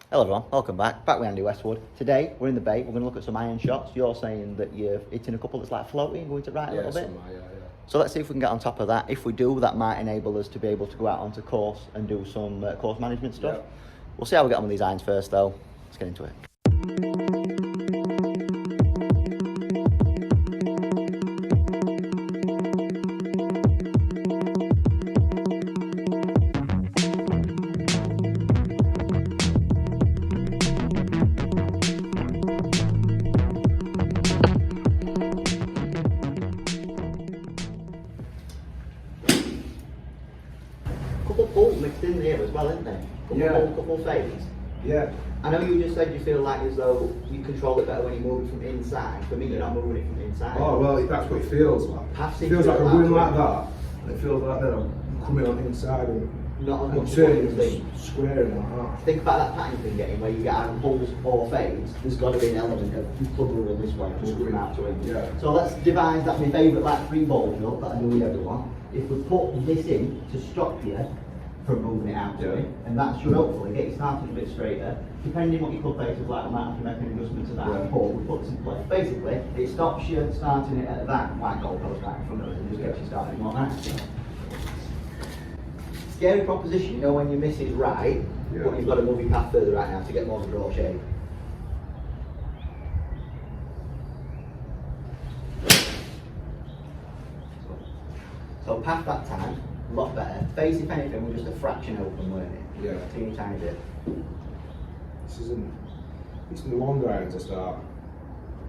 Hello everyone, welcome back. Back with Andy Westwood. Today we're in the bay, we're going to look at some iron shots. You're saying that you're hitting a couple that's like floating, going to right a little bit. Yeah. So let's see if we can get on top of that. If we do, that might enable us to be able to go out onto course and do some course management stuff. Yeah. We'll see how we get on with these irons first though. Let's get into it. Couple pulls mixed in there as well, isn't there? Couple fades. Yeah. I know you just said you feel like as though you control it better when you move it from inside. For me, you're not moving it from inside. Oh, well, that's what it feels like. It feels like I'm going like that, and it feels like that I'm coming on the inside and not as much turning as what you and squaring like that. think about that pattern you've been getting where you get iron pulls or fades. There's got to be an element of you could run this way, just going out to it. Yeah. So let's devise that my favourite like 3-ball drill that I do with everyone. If we put this in to stop you from moving it out to it, and that should hopefully get you started a bit straighter. Depending what your club face is like, I might have to make an adjustment to that. Yeah. But we put this in place. Basically, it stops you starting it at that white goalpost right in front of us and just gets you started more nice. Scary proposition, you know, when your miss is right, but you've got to move your path further right now to get more of a draw shape. So path that time, a lot better. Face, if anything, was just a fraction open, weren't it? Yeah. A teeny tiny bit. It's the longer irons I start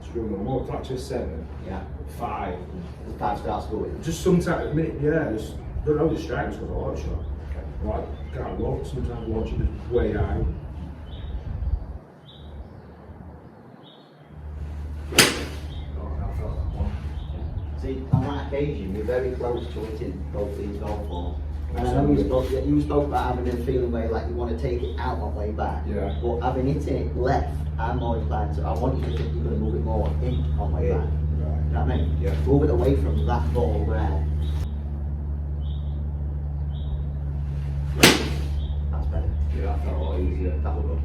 struggling. I'm up to a 7. Yeah. 5. The 5 starts going. Just sometimes, just don't know the strikes because I launch shot. Like, can't launch, sometimes launch it just way high. See, on that occasion, you're very close to hitting both these golf balls. And I know you spoke about having a feeling where like you want to take it out on way back. Yeah. But having hit it left, I'm more inclined to, I want you to think you're going to move it more in on way back. Right. You know what I mean? Yeah. Move it away from that ball there. That's better. Yeah, that felt a lot easier. That will go.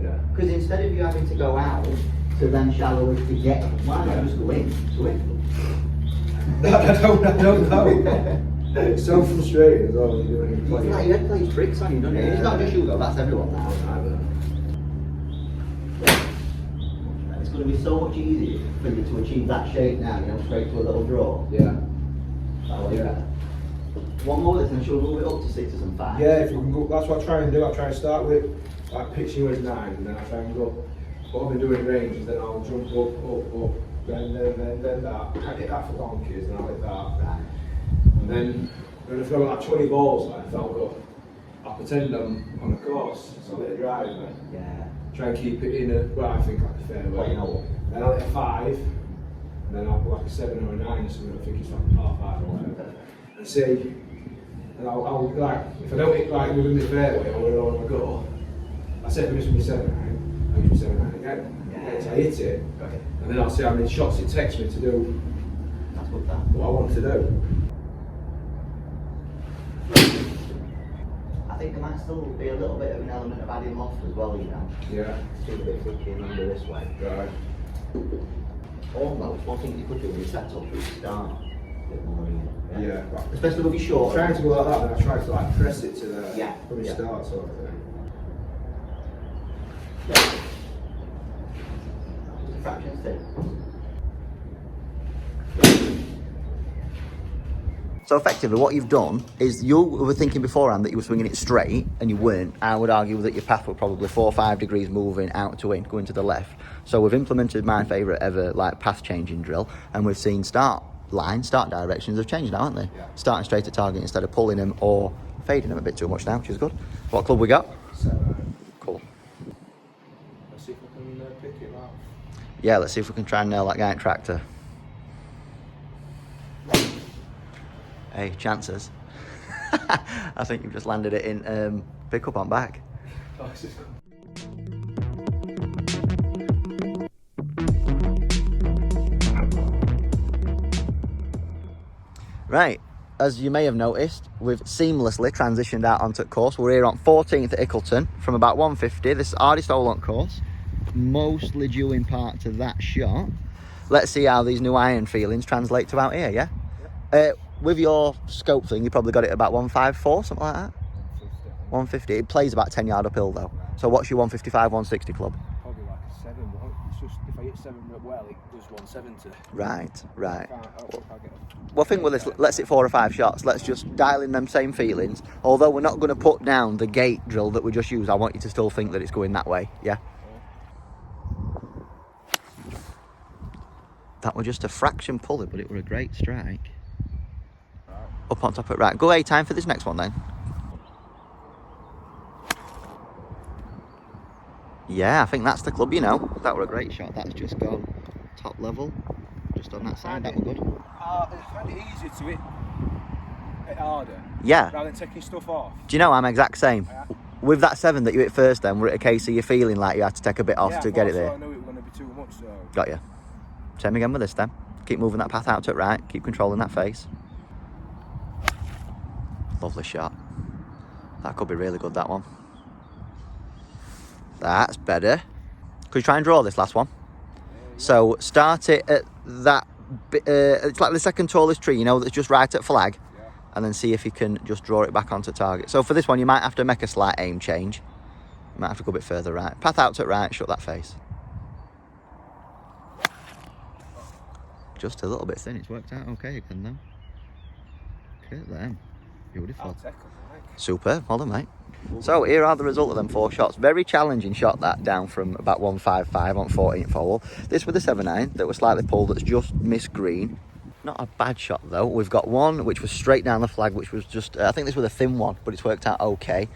Yeah. Because instead of you having to go out to then shallow it to get it, why not just go in? Go in. I don't know. It's so frustrating as well when you're doing it. You feel like your head plays tricks on you, doesn't it? It's not just you though, that's everyone now. It's going to be so much easier for you to achieve that shape now, you know, straight to a little draw. Yeah. That way better. One more then she'll move it up to 6s and 5s. Yeah, if you can go, that's what I try and do. I try and start with like pitching with 9, and then I try and go. What I've been doing range is then I'll jump up, then that. I hit that for donkeys, and I'll hit that. Right. And then when I throw like 20 balls, like felt good. I pretend I'm on a course, so I hit a drive. Yeah. Try and keep it in a, well, I think like a fair way. Playing up. Then I'll hit a 5, and then I'll go like a 7 or a 9, so I think it's like a par 5 or whatever. And see, and I'll like, if I don't hit like within the fairway or where I want to go, I say if I miss with 7-9, I miss with 7-9 again. Yeah. So I hit it, Okay. and then I'll see how many shots it takes me to do That's good that. what I want to do. I think there might still be a little bit of an element of adding loft as well, you know. Yeah. Still a bit flicky and under this way. Right. Almost, one thing you could do when you set up is start a bit more in. Yeah. Especially with your short. Trying to go like that, then I try to like press it to the from the Yeah. start sort of thing. Fractions too. So effectively what you've done is you were thinking beforehand that you were swinging it straight and you weren't. I would argue that your path were probably 4 or 5 degrees moving out to in, going to the left. So we've implemented my favourite ever like path changing drill, and we've seen start directions have changed now, haven't they? Yeah. Starting straight at target instead of pulling them or fading them a bit too much now, which is good. What club we got? 7. Cool. Let's see if I can pick it up. Yeah, let's see if we can try and nail that guy at tractor. Hey, chances. I think you've just landed it in pick up on back. Oh, it's just... Right, as you may have noticed, we've seamlessly transitioned out onto course. We're here on 14th at Ickleton from about 150. This is hardest hole on course. Mostly due in part to that shot. Let's see how these new iron feelings translate to out here, yeah? With your scope thing, you probably got it about 154, something like that? 150. It plays about 10 yard uphill though. So what's your 155, 160 club? Probably like a 7, but it's just, if I hit 7 well, it does 170. Right. I'll get Well, thing with this, let's hit 4 or 5 shots. Let's just dial in them same feelings. Although we're not going to put down the gate drill that we just used, I want you to still think that it's going that way, yeah? That was just a fraction pulley, but it was a great strike. Up on top of it, right. Go A time for this next one then. Yeah, I think that's the club, you know. That were a great shot. That's just gone top level. Just on that side, that was good. I find it easier to hit harder. Yeah. Rather than taking stuff off. Do you know, I'm exact same. Yeah. With that 7 that you hit first then, were it a case of you feeling like you had to take a bit off to get it there? I knew it was going to be too much, so... Got you. Same again with this then. Keep moving that path out to it right. Keep controlling that face. Lovely shot. That could be really good, that one. That's better. Could you try and draw this last one? So start it at that bit, it's like the second tallest tree, you know, that's just right at flag. Yeah. And then see if you can just draw it back onto target. So for this one, you might have to make a slight aim change. You might have to go a bit further right. Path out to it right, shut that face. Just a little bit thin, it's worked out okay again though. Okay then. Beautiful. I'll take it, Mike. Superb, well done mate. So here are the result of them 4 shots. Very challenging shot that, down from about 155 on 14th hole. This with the 7-iron that was slightly pulled, that's just missed green. Not a bad shot though. We've got one which was straight down the flag, which was just, I think this was a thin one, but it's worked out okay.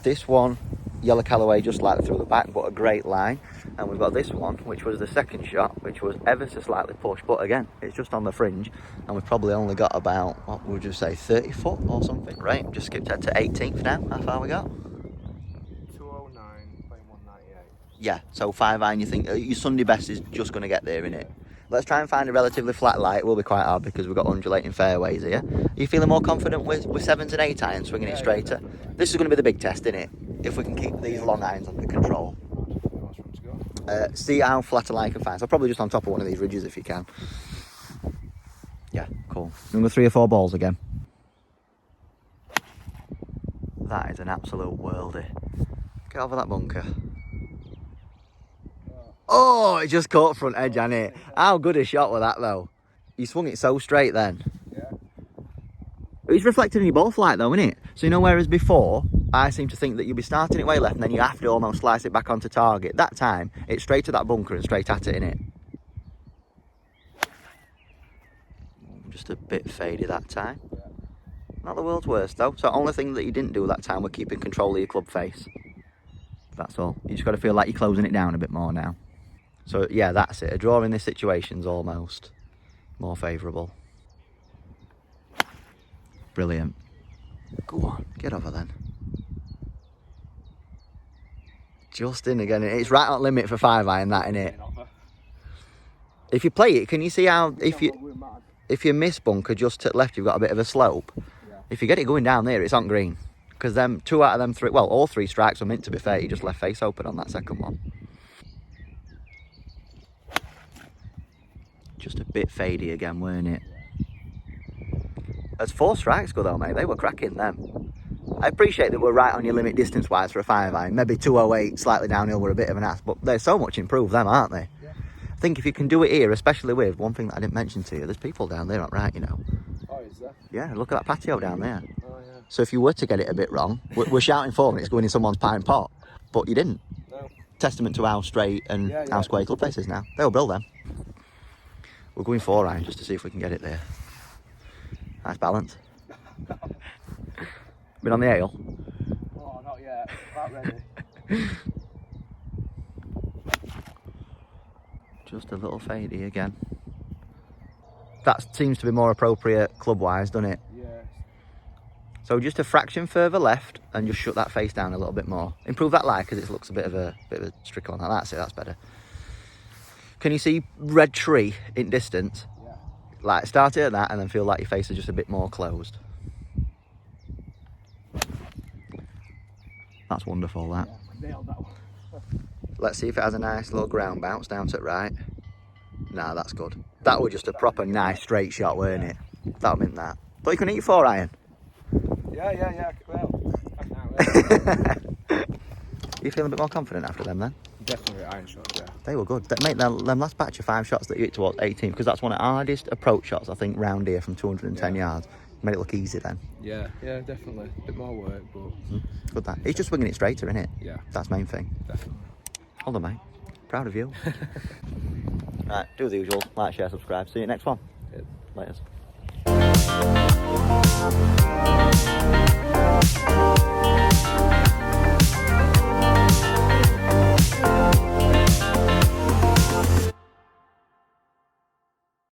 This one, yellow Callaway, just slightly through the back, but a great line. And we've got this one, which was the second shot, which was ever so slightly pushed, but again, it's just on the fringe, and we've probably only got about, what would you say, 30 foot or something? Right, just skipped ahead to 18th now. How far we got? 209, playing 198. Yeah, so 5-iron, you think your Sunday best is just going to get there, innit? Let's try and find a relatively flat lie. It will be quite hard because we've got undulating fairways here. Are you feeling more confident with 7s and 8-iron swinging it straighter? This is going to be the big test, isn't it? If we can keep these long irons under control. See how flat a lie you can find. So probably just on top of one of these ridges if you can. Yeah, cool. Number 3 or 4 balls again. That is an absolute worldie. Get over that bunker. Oh, it just caught front edge, hasn't it? How good a shot was that though? You swung it so straight then. Yeah. It's reflected in your ball flight though, isn't it? So you know, whereas before, I seem to think that you'll be starting it way left and then you have to almost slice it back onto target. That time, it's straight to that bunker and straight at it, innit? Just a bit faded that time. Not the world's worst though. So the only thing that you didn't do that time was keeping control of your club face. That's all. You just got to feel like you're closing it down a bit more now. So yeah, that's it. A draw in this situation's almost more favourable. Brilliant. Go on, get over then. Just in again. It's right on limit for 5-iron, that, innit? If you play it, can you see how if you miss bunker just to the left, you've got a bit of a slope. Yeah. If you get it going down there, it's on green. Because them 2 out of them 3, well, all 3 strikes were meant to be fair. You just left face open on that second one. Just a bit fadey again, weren't it? That's 4 strikes go though, mate. They were cracking them. I appreciate that we're right on your limit distance-wise for a 5-iron. Maybe 208, slightly downhill, were a bit of an ass, but they're so much improved, them, aren't they? Yeah. I think if you can do it here, especially with one thing that I didn't mention to you, there's people down there, right, you know. Oh, is there? Yeah, look at that patio down there. Oh, yeah. So if you were to get it a bit wrong, we're shouting for them, it's going in someone's pine pot, but you didn't. No. Testament to how straight and how square club face is now. They'll build them. We're going 4-iron just to see if we can get it there. Nice balance. Been on the ale? Oh, not yet. About ready. Just a little fadey again. That seems to be more appropriate club-wise, doesn't it? Yeah. So just a fraction further left and just shut that face down a little bit more. Improve that lie because it looks a bit of a strick on that. That's it, that's better. Can you see red tree in distance? Yeah. Like start it at that and then feel like your face is just a bit more closed. That's wonderful, that. Nailed that one. Let's see if it has a nice little ground bounce down to the right. Nah, that's good. That was just a proper nice straight shot, weren't it? That meant that. Thought you couldn't eat 4 iron. Yeah. Well, I can't You feeling a bit more confident after them then? Definitely iron shots, yeah. They were good. Mate, them last batch of 5 shots that you hit towards 18, because that's one of the hardest approach shots, I think, round here from 210 yards. Made it look easy then. Yeah, definitely. A bit more work, but... Good that. He's just swinging it straighter, innit? Yeah. That's the main thing. Definitely. Hold on, mate. Proud of you. Right, do the usual. Like, share, subscribe. See you next one. Yeah. Laters.